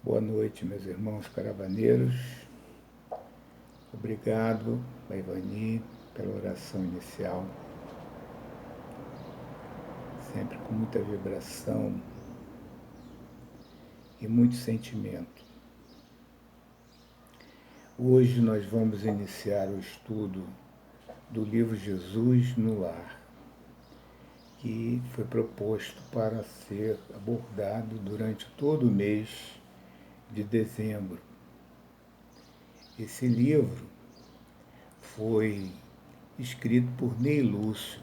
Boa noite, meus irmãos caravaneiros. Obrigado, Ivani, pela oração inicial. Sempre com muita vibração e muito sentimento. Hoje nós vamos iniciar o estudo do livro Jesus no Lar, que foi proposto para ser abordado durante todo o mês de dezembro. Esse livro foi escrito por Ney Lúcio.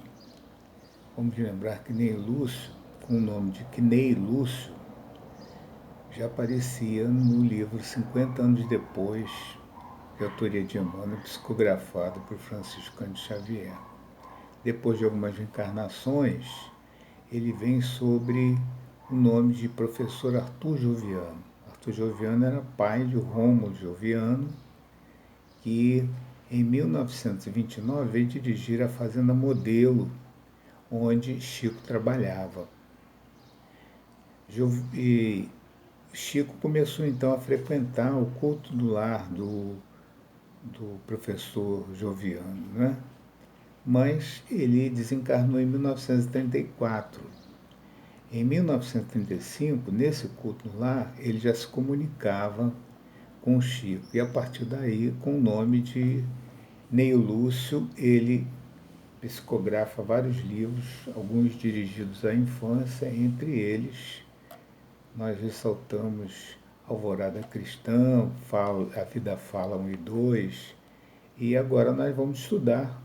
Vamos lembrar que Ney Lúcio, com o nome de Ney Lúcio, já aparecia no livro 50 anos depois, de autoria de Emmanuel, psicografado por Francisco Cândido Xavier. Depois de algumas encarnações, ele vem sobre o nome de professor Arthur Joviano. Arthur Joviano era pai de Rômulo Joviano, que em 1929 veio dirigir a Fazenda Modelo, onde Chico trabalhava. E Chico começou então a frequentar o culto do lar do professor Joviano, né? Mas ele desencarnou em 1934. Em 1935, nesse culto no lar, ele já se comunicava com o Chico. E a partir daí, com o nome de Ney Lúcio, ele psicografa vários livros, alguns dirigidos à infância, entre eles nós ressaltamos Alvorada Cristã, A Vida Fala 1 e 2, e agora nós vamos estudar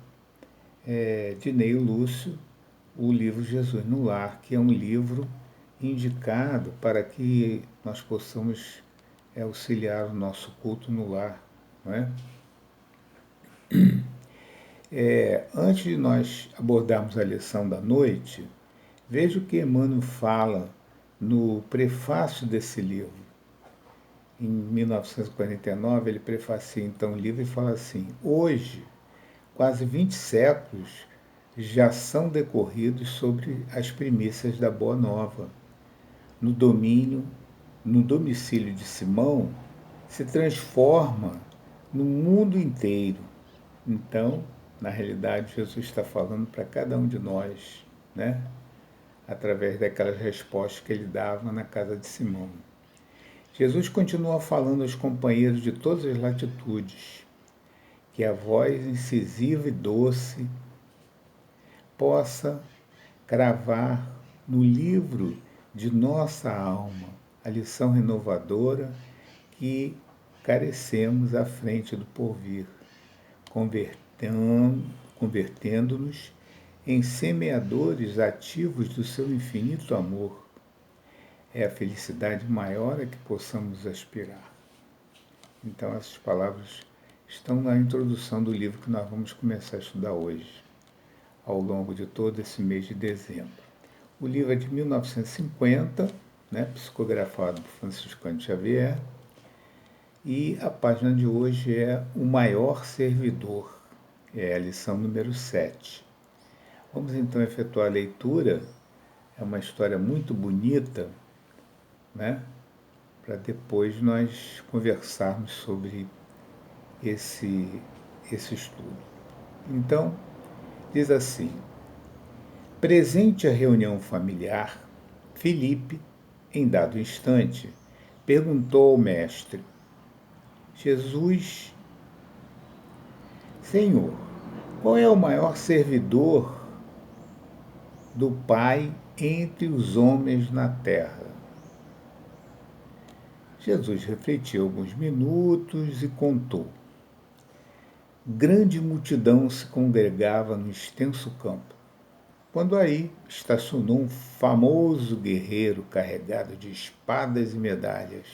de Ney Lúcio o livro Jesus no Lar, que é um livro indicado para que nós possamos auxiliar o nosso culto no lar. Não é? Antes de nós abordarmos a lição da noite, veja o que Emmanuel fala no prefácio desse livro. Em 1949, ele prefacia então o livro e fala assim: hoje, quase 20 séculos já são decorridos sobre as premissas da Boa Nova. No domicílio de Simão, se transforma no mundo inteiro. Então, na realidade, Jesus está falando para cada um de nós, né? Através daquelas respostas que ele dava na casa de Simão. Jesus continua falando aos companheiros de todas as latitudes, que a voz incisiva e doce possa cravar no livro de nossa alma a lição renovadora que carecemos à frente do porvir, convertendo-nos em semeadores ativos do seu infinito amor. É a felicidade maior a que possamos aspirar. Então, essas palavras estão na introdução do livro que nós vamos começar a estudar hoje, ao longo de todo esse mês de dezembro. O livro é de 1950, né, psicografado por Francisco Cândido Xavier, e a página de hoje é O Maior Servidor, é a lição número 7. Vamos então efetuar a leitura, é uma história muito bonita, né, para depois nós conversarmos sobre esse estudo. Então, diz assim: presente a reunião familiar, Felipe, em dado instante, perguntou ao mestre: Jesus, Senhor, qual é o maior servidor do Pai entre os homens na terra? Jesus refletiu alguns minutos e contou. Grande multidão se congregava no extenso campo, quando aí estacionou um famoso guerreiro carregado de espadas e medalhas,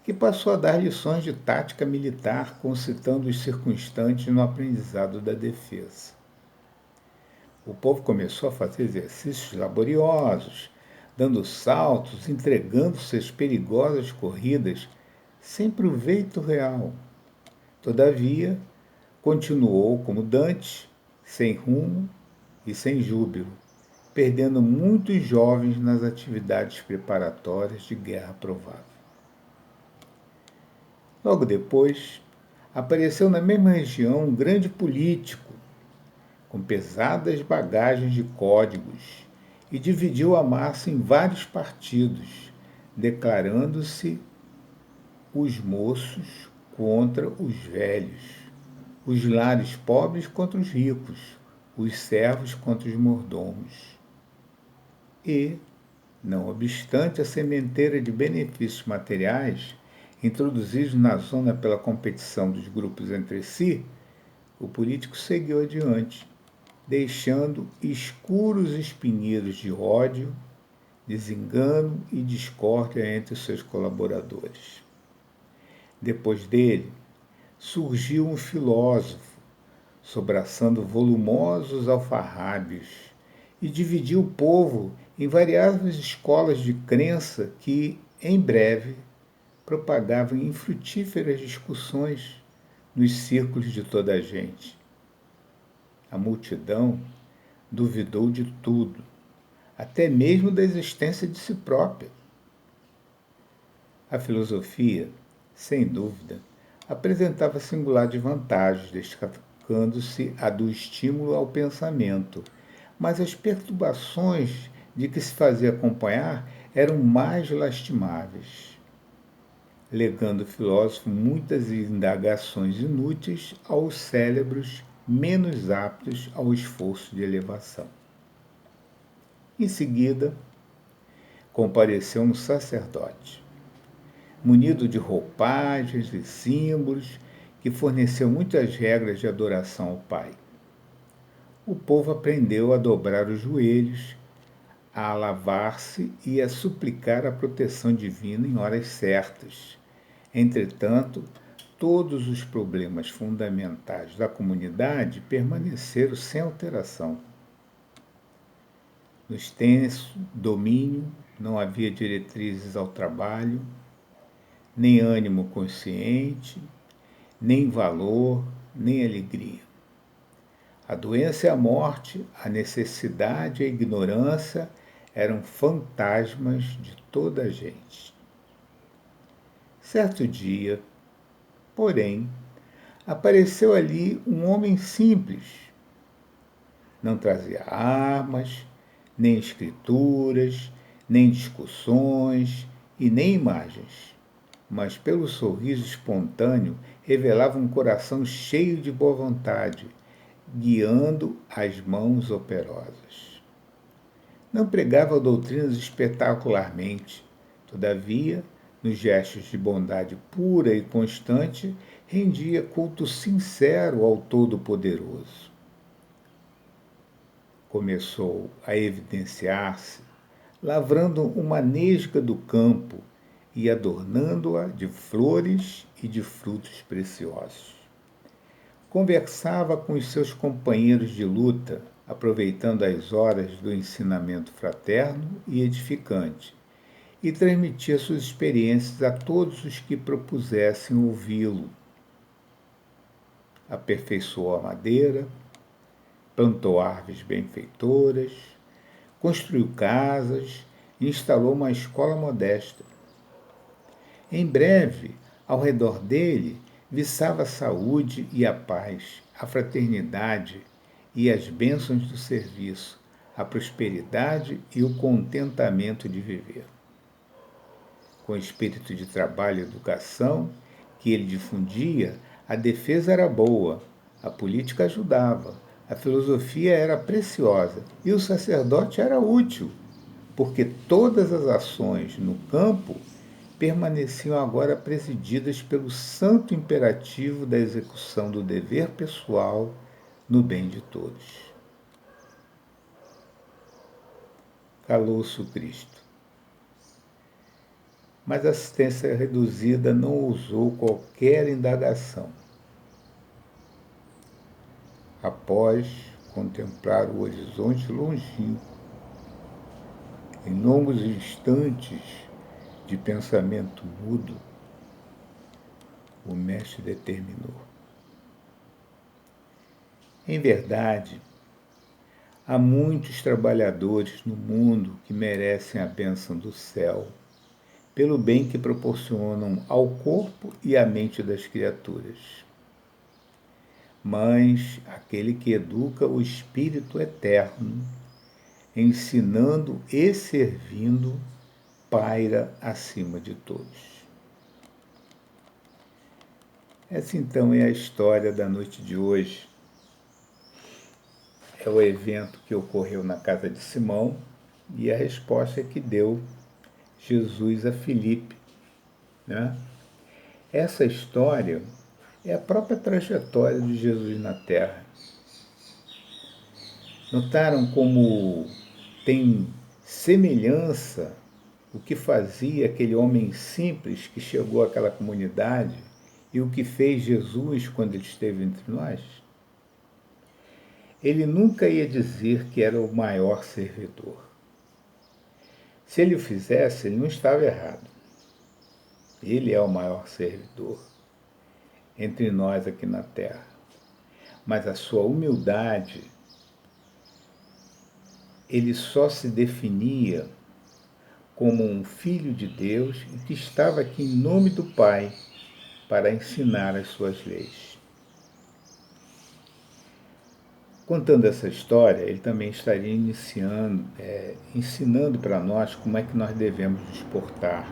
que passou a dar lições de tática militar, concitando os circunstantes no aprendizado da defesa. O povo começou a fazer exercícios laboriosos, dando saltos, entregando-se às perigosas corridas, sem proveito real. Todavia, continuou como dantes, sem rumo e sem júbilo, perdendo muitos jovens nas atividades preparatórias de guerra provável. Logo depois, apareceu na mesma região um grande político, com pesadas bagagens de códigos, e dividiu a massa em vários partidos, declarando-se os moços contra os velhos, os lares pobres contra os ricos, os servos contra os mordomos. E, não obstante a sementeira de benefícios materiais introduzidos na zona pela competição dos grupos entre si, o político seguiu adiante, deixando escuros espinheiros de ódio, desengano e discórdia entre seus colaboradores. Depois dele, surgiu um filósofo, sobraçando volumosos alfarrábios, e dividiu o povo em variadas escolas de crença que, em breve, propagavam infrutíferas discussões nos círculos de toda a gente. A multidão duvidou de tudo, até mesmo da existência de si própria. A filosofia, sem dúvida, apresentava singulares vantagens, destacando-se a do estímulo ao pensamento, mas as perturbações de que se fazia acompanhar eram mais lastimáveis, legando o filósofo muitas indagações inúteis aos cérebros menos aptos ao esforço de elevação. Em seguida, compareceu um sacerdote, munido de roupagens e símbolos, que forneceu muitas regras de adoração ao Pai. O povo aprendeu a dobrar os joelhos, a lavar-se e a suplicar a proteção divina em horas certas. Entretanto, todos os problemas fundamentais da comunidade permaneceram sem alteração. No extenso domínio não havia diretrizes ao trabalho, nem ânimo consciente, nem valor, nem alegria. A doença e a morte, a necessidade e a ignorância eram fantasmas de toda a gente. Certo dia, porém, apareceu ali um homem simples. Não trazia armas, nem escrituras, nem discussões e nem imagens, mas pelo sorriso espontâneo revelava um coração cheio de boa vontade, guiando as mãos operosas. Não pregava doutrinas espetacularmente, todavia, nos gestos de bondade pura e constante, rendia culto sincero ao Todo-Poderoso. Começou a evidenciar-se, lavrando uma nesga do campo e adornando-a de flores e de frutos preciosos. Conversava com os seus companheiros de luta, aproveitando as horas do ensinamento fraterno e edificante, e transmitia suas experiências a todos os que propusessem ouvi-lo. Aperfeiçoou a madeira, plantou árvores benfeitoras, construiu casas e instalou uma escola modesta. Em breve, ao redor dele, viçava a saúde e a paz, a fraternidade e as bênçãos do serviço, a prosperidade e o contentamento de viver. Com o espírito de trabalho e educação que ele difundia, a defesa era boa, a política ajudava, a filosofia era preciosa e o sacerdote era útil, porque todas as ações no campo permaneciam agora presididas pelo santo imperativo da execução do dever pessoal no bem de todos. Calou-se o Cristo. Mas a assistência reduzida não ousou qualquer indagação. Após contemplar o horizonte longínquo, em longos instantes de pensamento mudo, o mestre determinou: em verdade, há muitos trabalhadores no mundo que merecem a bênção do céu, pelo bem que proporcionam ao corpo e à mente das criaturas. Mas aquele que educa o espírito eterno, ensinando e servindo, paira acima de todos. Essa então é a história da noite de hoje. É o evento que ocorreu na casa de Simão e a resposta que deu Jesus a Filipe, né? Essa história é a própria trajetória de Jesus na Terra. Notaram como tem semelhança o que fazia aquele homem simples que chegou àquela comunidade e o que fez Jesus quando ele esteve entre nós? Ele nunca ia dizer que era o maior servidor. Se ele o fizesse, ele não estava errado. Ele é o maior servidor entre nós aqui na Terra. Mas a sua humildade, ele só se definia como um filho de Deus e que estava aqui em nome do Pai para ensinar as suas leis. Contando essa história, ele também estaria ensinando para nós como é que nós devemos nos portar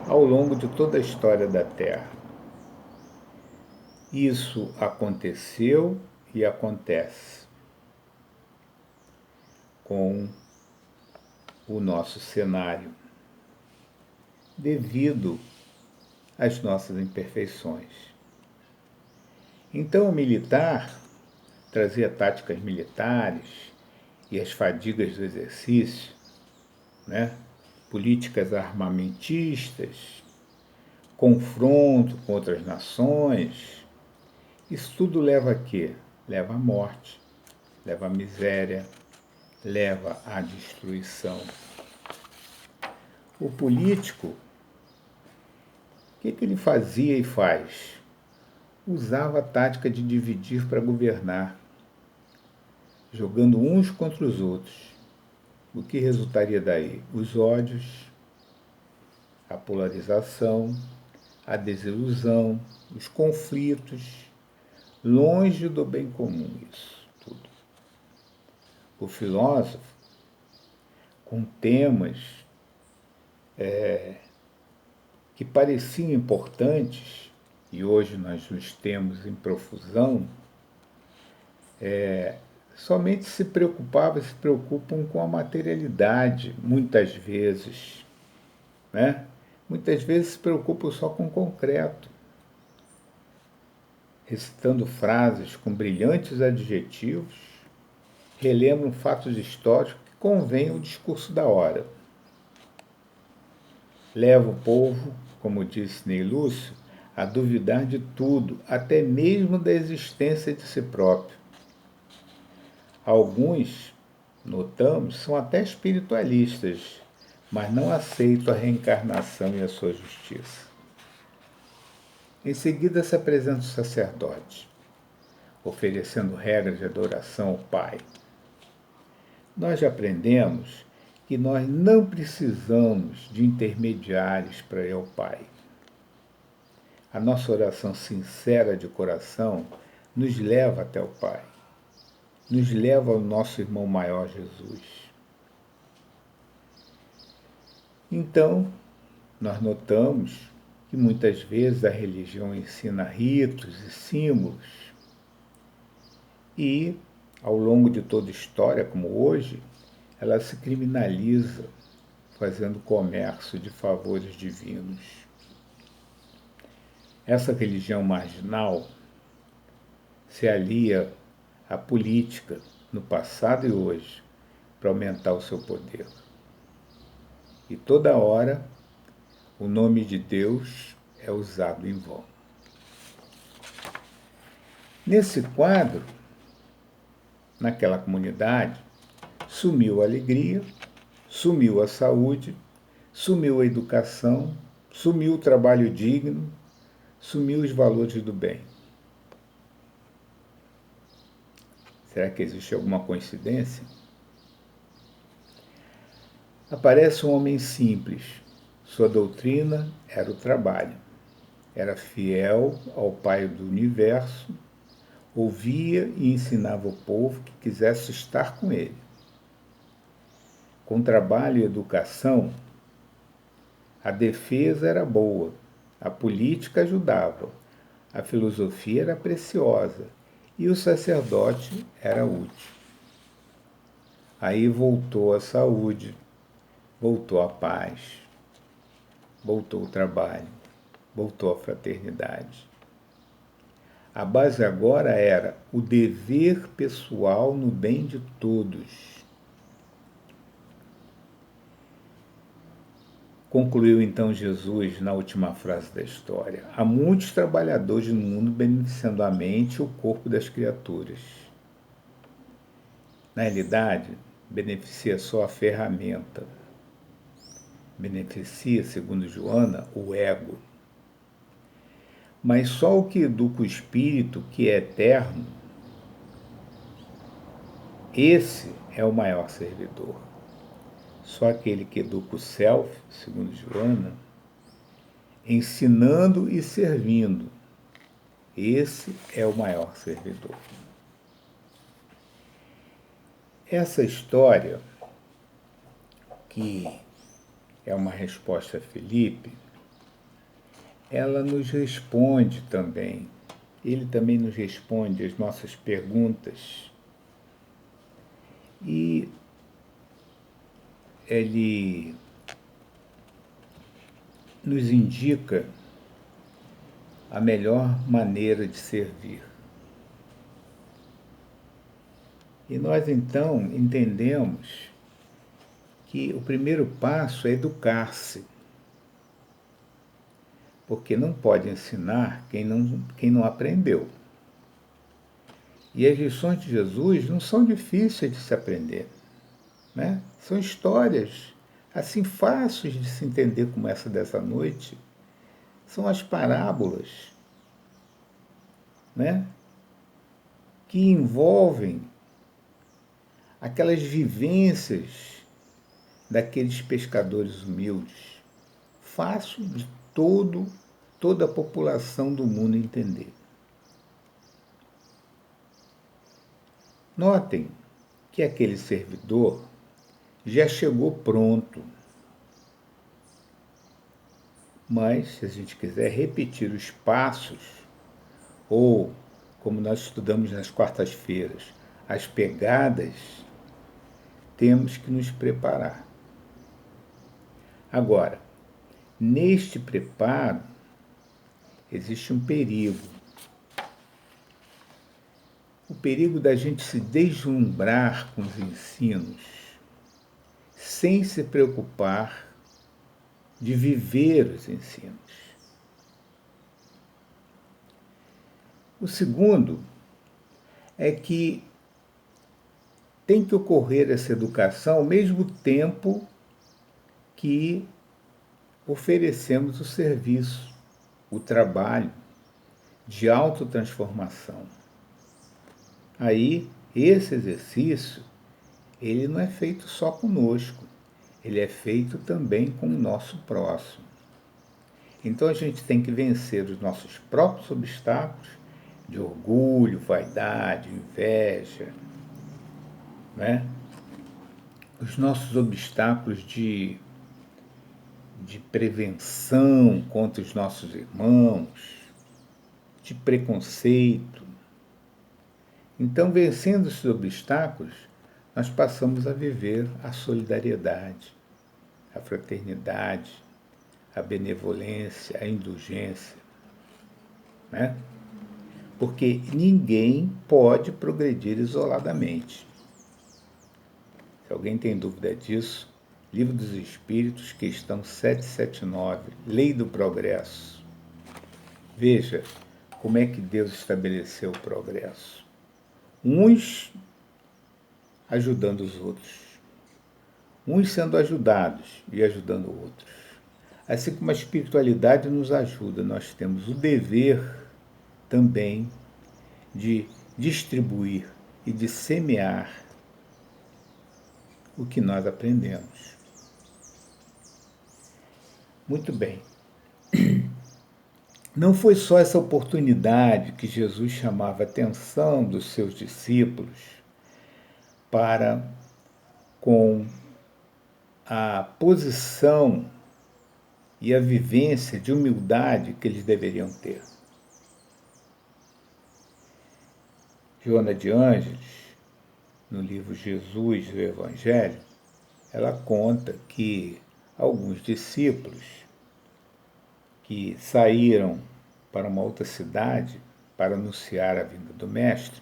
ao longo de toda a história da Terra. Isso aconteceu e acontece com o nosso cenário, devido às nossas imperfeições. Então, o militar trazia táticas militares e as fadigas do exercício, né? Políticas armamentistas, confronto com outras nações. Isso tudo leva a quê? Leva à morte, leva à miséria, leva à destruição. O político, o que ele fazia e faz? Usava a tática de dividir para governar, jogando uns contra os outros. O que resultaria daí? Os ódios, a polarização, a desilusão, os conflitos, longe do bem comum, isso tudo. O filósofo, com temas que pareciam importantes, e hoje nós os temos em profusão, somente se preocupam com a materialidade, muitas vezes, né? Muitas vezes se preocupam só com o concreto, recitando frases com brilhantes adjetivos, relembram fatos históricos que convêm ao discurso da hora. Leva o povo, como disse Ney Lúcio, a duvidar de tudo, até mesmo da existência de si próprio. Alguns, notamos, são até espiritualistas, mas não aceitam a reencarnação e a sua justiça. Em seguida se apresenta o sacerdote, oferecendo regras de adoração ao Pai. Nós já aprendemos que nós não precisamos de intermediários para ir ao Pai. A nossa oração sincera de coração nos leva até o Pai, nos leva ao nosso irmão maior Jesus. Então, nós notamos que muitas vezes a religião ensina ritos e símbolos e, ao longo de toda a história, como hoje, ela se criminaliza, fazendo comércio de favores divinos. Essa religião marginal se alia à política, no passado e hoje, para aumentar o seu poder. E toda hora, o nome de Deus é usado em vão. Nesse quadro, naquela comunidade, sumiu a alegria, sumiu a saúde, sumiu a educação, sumiu o trabalho digno, sumiu os valores do bem. Será que existe alguma coincidência? Aparece um homem simples, Sua doutrina era o trabalho. Era fiel ao Pai do Universo, ouvia e ensinava o povo que quisesse estar com ele. Com trabalho e educação, a defesa era boa, a política ajudava, a filosofia era preciosa e o sacerdote era útil. Aí voltou a saúde, voltou a paz, voltou o trabalho, voltou a fraternidade. A base agora era o dever pessoal no bem de todos. Concluiu então Jesus na última frase da história: há muitos trabalhadores no mundo beneficiando a mente e o corpo das criaturas. Na realidade, beneficia só a ferramenta. Beneficia, segundo Joana, o ego. Mas só o que educa o espírito, que é eterno, esse é o maior servidor. Só aquele que educa o self, segundo Joana, ensinando e servindo, esse é o maior servidor. Essa história, que é uma resposta a Felipe, ela nos responde também. Ele também nos responde as nossas perguntas. E ele nos indica a melhor maneira de servir. E nós então entendemos que o primeiro passo é educar-se, porque não pode ensinar quem não aprendeu. E as lições de Jesus não são difíceis de se aprender, né? São histórias assim fáceis de se entender como essa dessa noite. São as parábolas, né? Que envolvem aquelas vivências daqueles pescadores humildes, fácil de toda a população do mundo entender. Notem que aquele servidor já chegou pronto. Mas, se a gente quiser repetir os passos, ou, como nós estudamos nas quartas-feiras, as pegadas, temos que nos preparar. Agora, neste preparo, existe um perigo. O perigo da gente se deslumbrar com os ensinos, sem se preocupar de viver os ensinos. O segundo é que tem que ocorrer essa educação ao mesmo tempo que oferecemos o serviço, o trabalho de autotransformação. Aí, esse exercício, ele não é feito só conosco, ele é feito também com o nosso próximo. Então a gente tem que vencer os nossos próprios obstáculos de orgulho, vaidade, inveja, né? Os nossos obstáculos de prevenção contra os nossos irmãos, de preconceito. Então, vencendo esses obstáculos, nós passamos a viver a solidariedade, a fraternidade, a benevolência, a indulgência, né? Porque ninguém pode progredir isoladamente. Se alguém tem dúvida disso, Livro dos Espíritos, questão 779, Lei do Progresso. Veja como é que Deus estabeleceu o progresso. Uns ajudando os outros, uns sendo ajudados e ajudando outros. Assim como a espiritualidade nos ajuda, nós temos o dever também de distribuir e de semear o que nós aprendemos. Muito bem. Não foi só essa oportunidade que Jesus chamava a atenção dos seus discípulos para com a posição e a vivência de humildade que eles deveriam ter. Joana de Ângeles, no livro Jesus e o Evangelho, ela conta que alguns discípulos que saíram para uma outra cidade para anunciar a vinda do Mestre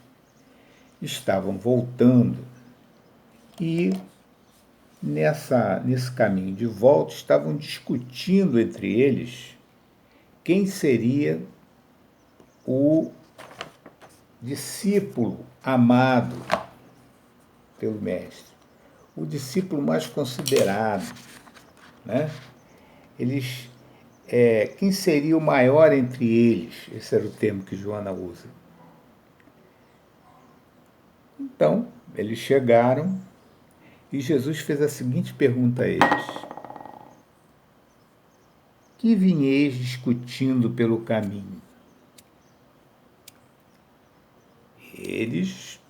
estavam voltando e nesse caminho de volta estavam discutindo entre eles quem seria o discípulo amado pelo Mestre, o discípulo mais considerado, né? Eles, quem seria o maior entre eles? Esse era o termo que Joana usa. Então, eles chegaram e Jesus fez a seguinte pergunta a eles: que vinheis discutindo pelo caminho? Eles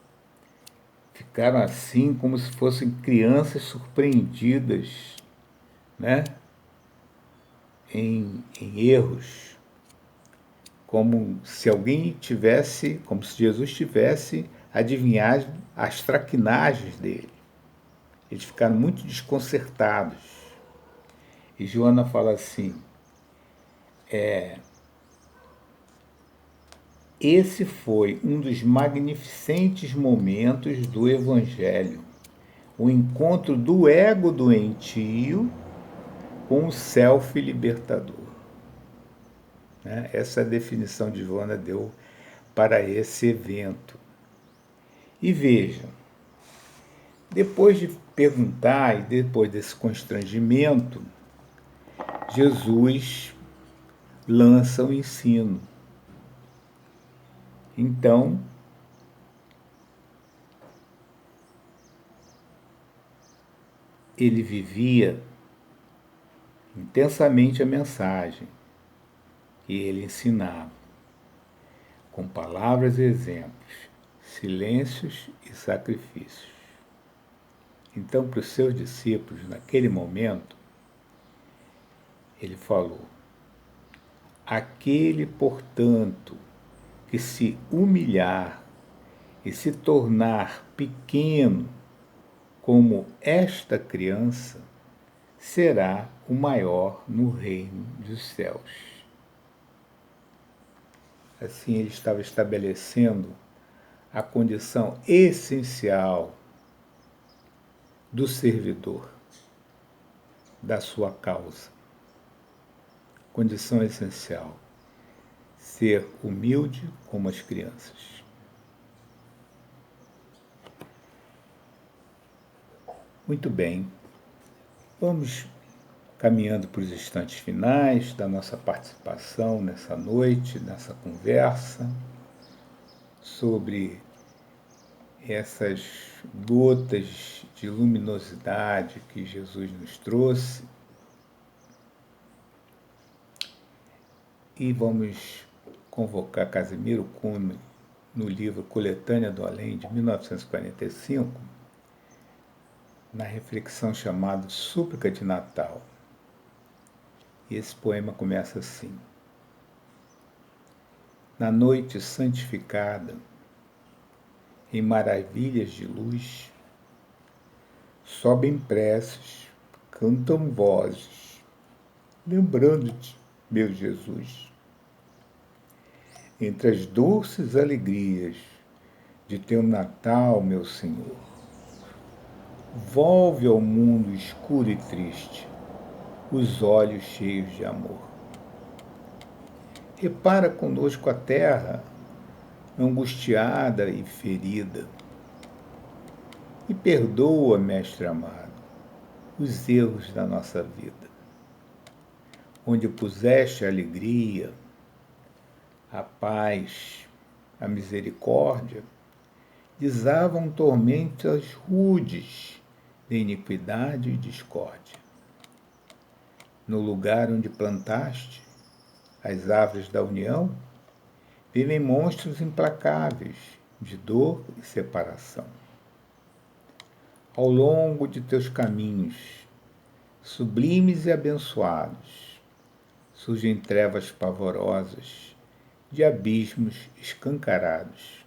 ficaram assim como se fossem crianças surpreendidas, né? Em erros, como se alguém tivesse, como se Jesus tivesse adivinhado as traquinagens dele. Eles ficaram muito desconcertados. E Joana fala assim, esse foi um dos magnificentes momentos do Evangelho, o encontro do ego doentio com o self libertador. Né? Essa é a definição de Joana deu para esse evento. E vejam, depois de perguntar e depois desse constrangimento, Jesus lança o ensino. Então, ele vivia intensamente a mensagem que ele ensinava, com palavras e exemplos, silêncios e sacrifícios. Então, para os seus discípulos, naquele momento, ele falou: aquele, portanto, que se humilhar e se tornar pequeno como esta criança, será o maior no reino dos céus. Assim, ele estava estabelecendo a condição essencial do servidor, da sua causa. Condição essencial: ser humilde como as crianças. Muito bem, vamos caminhando para os instantes finais da nossa participação nessa noite, nessa conversa sobre essas gotas de luminosidade que Jesus nos trouxe. E vamos convocar Casimiro Cume no livro Coletânea do Além, de 1945, na reflexão chamada Súplica de Natal. E esse poema começa assim: na noite santificada, em maravilhas de luz, sobem preces, cantam vozes, lembrando-te, meu Jesus, entre as doces alegrias de teu Natal, meu Senhor. Volve ao mundo escuro e triste os olhos cheios de amor. Repara conosco a terra, angustiada e ferida, e perdoa, Mestre amado, os erros da nossa vida. Onde puseste a alegria, a paz, a misericórdia, desavam tormentas rudes de iniquidade e discórdia. No lugar onde plantaste as árvores da união, vivem monstros implacáveis de dor e separação. Ao longo de teus caminhos, sublimes e abençoados, surgem trevas pavorosas de abismos escancarados.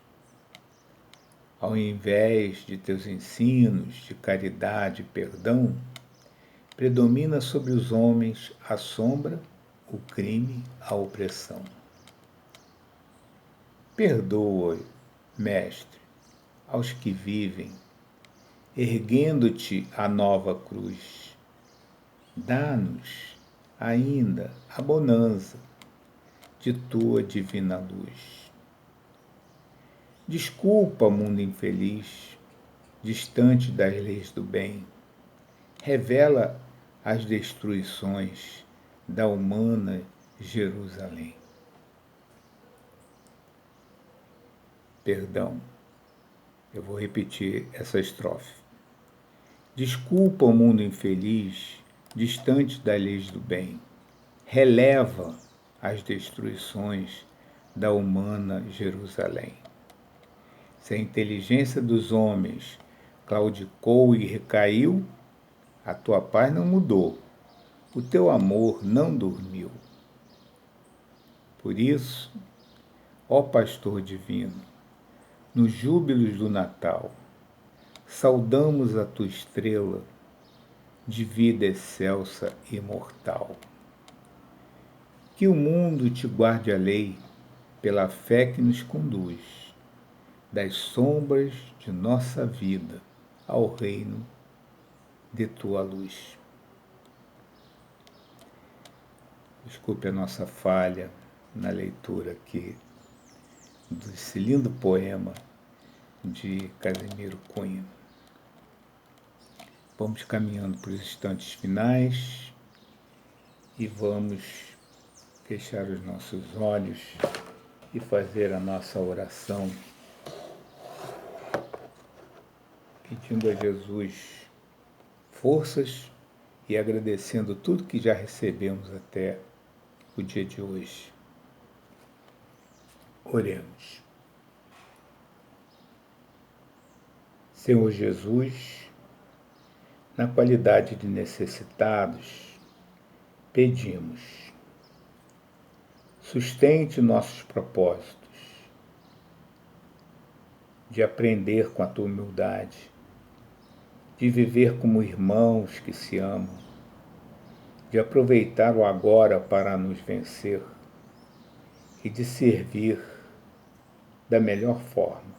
Ao invés de teus ensinos de caridade e perdão, predomina sobre os homens a sombra, o crime, a opressão. Perdoa, Mestre, aos que vivem, erguendo-te a nova cruz. Dá-nos ainda a bonança de tua divina luz. Desculpa, mundo infeliz, distante das leis do bem. Revela as destruições da humana Jerusalém. Perdão, eu vou repetir essa estrofe. Desculpa o mundo infeliz, distante das leis do bem. Releva as destruições da humana Jerusalém. Se a inteligência dos homens claudicou e recaiu, a tua paz não mudou, o teu amor não dormiu. Por isso, ó Pastor Divino, nos júbilos do Natal, saudamos a tua estrela de vida excelsa e imortal. Que o mundo te guarde a lei pela fé que nos conduz, das sombras de nossa vida ao reino de tua luz. Desculpe a nossa falha na leitura aqui desse lindo poema de Casimiro Cunha. Vamos caminhando para os instantes finais e vamos fechar os nossos olhos e fazer a nossa oração, pedindo a Jesus forças e agradecendo tudo que já recebemos até o dia de hoje. Oremos. Senhor Jesus, na qualidade de necessitados, pedimos, sustente nossos propósitos de aprender com a tua humildade, de viver como irmãos que se amam, de aproveitar o agora para nos vencer e de servir da melhor forma.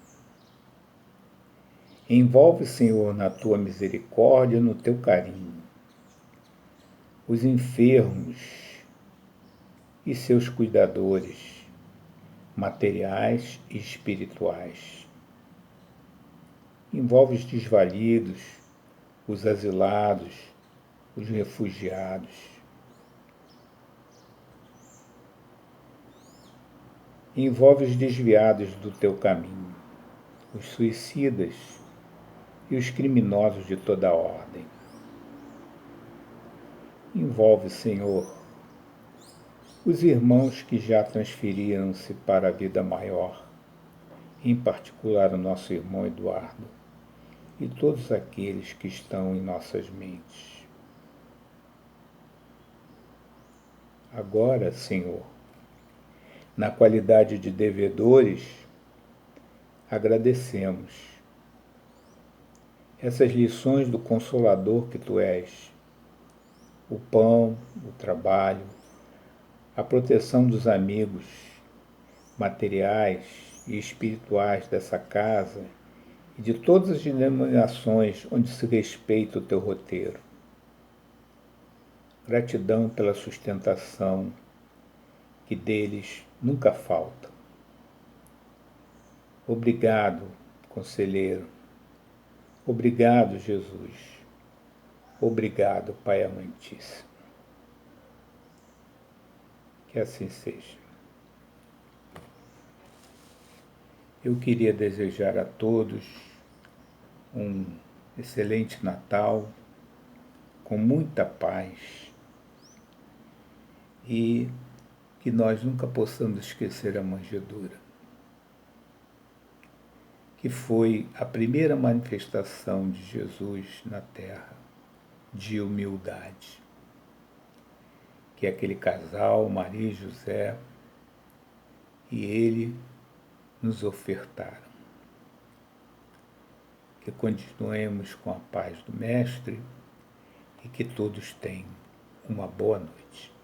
Envolve, Senhor, na tua misericórdia, no teu carinho, os enfermos e seus cuidadores, materiais e espirituais. Envolve os desvalidos, os asilados, os refugiados. Envolve os desviados do teu caminho, os suicidas e os criminosos de toda a ordem. Envolve, Senhor, os irmãos que já transferiram-se para a vida maior, em particular o nosso irmão Eduardo, e todos aqueles que estão em nossas mentes. Agora, Senhor, na qualidade de devedores, agradecemos essas lições do Consolador que tu és, o pão, o trabalho, a proteção dos amigos materiais e espirituais dessa casa e de todas as denominações onde se respeita o teu roteiro. Gratidão pela sustentação que deles nunca falta. Obrigado, Conselheiro. Obrigado, Jesus. Obrigado, Pai Amantíssimo. Que assim seja. Eu queria desejar a todos um excelente Natal, com muita paz, e que nós nunca possamos esquecer a manjedoura, que foi a primeira manifestação de Jesus na terra de humildade, que é aquele casal, Maria e José, e ele nos ofertaram. Que continuemos com a paz do Mestre e que todos tenham uma boa noite.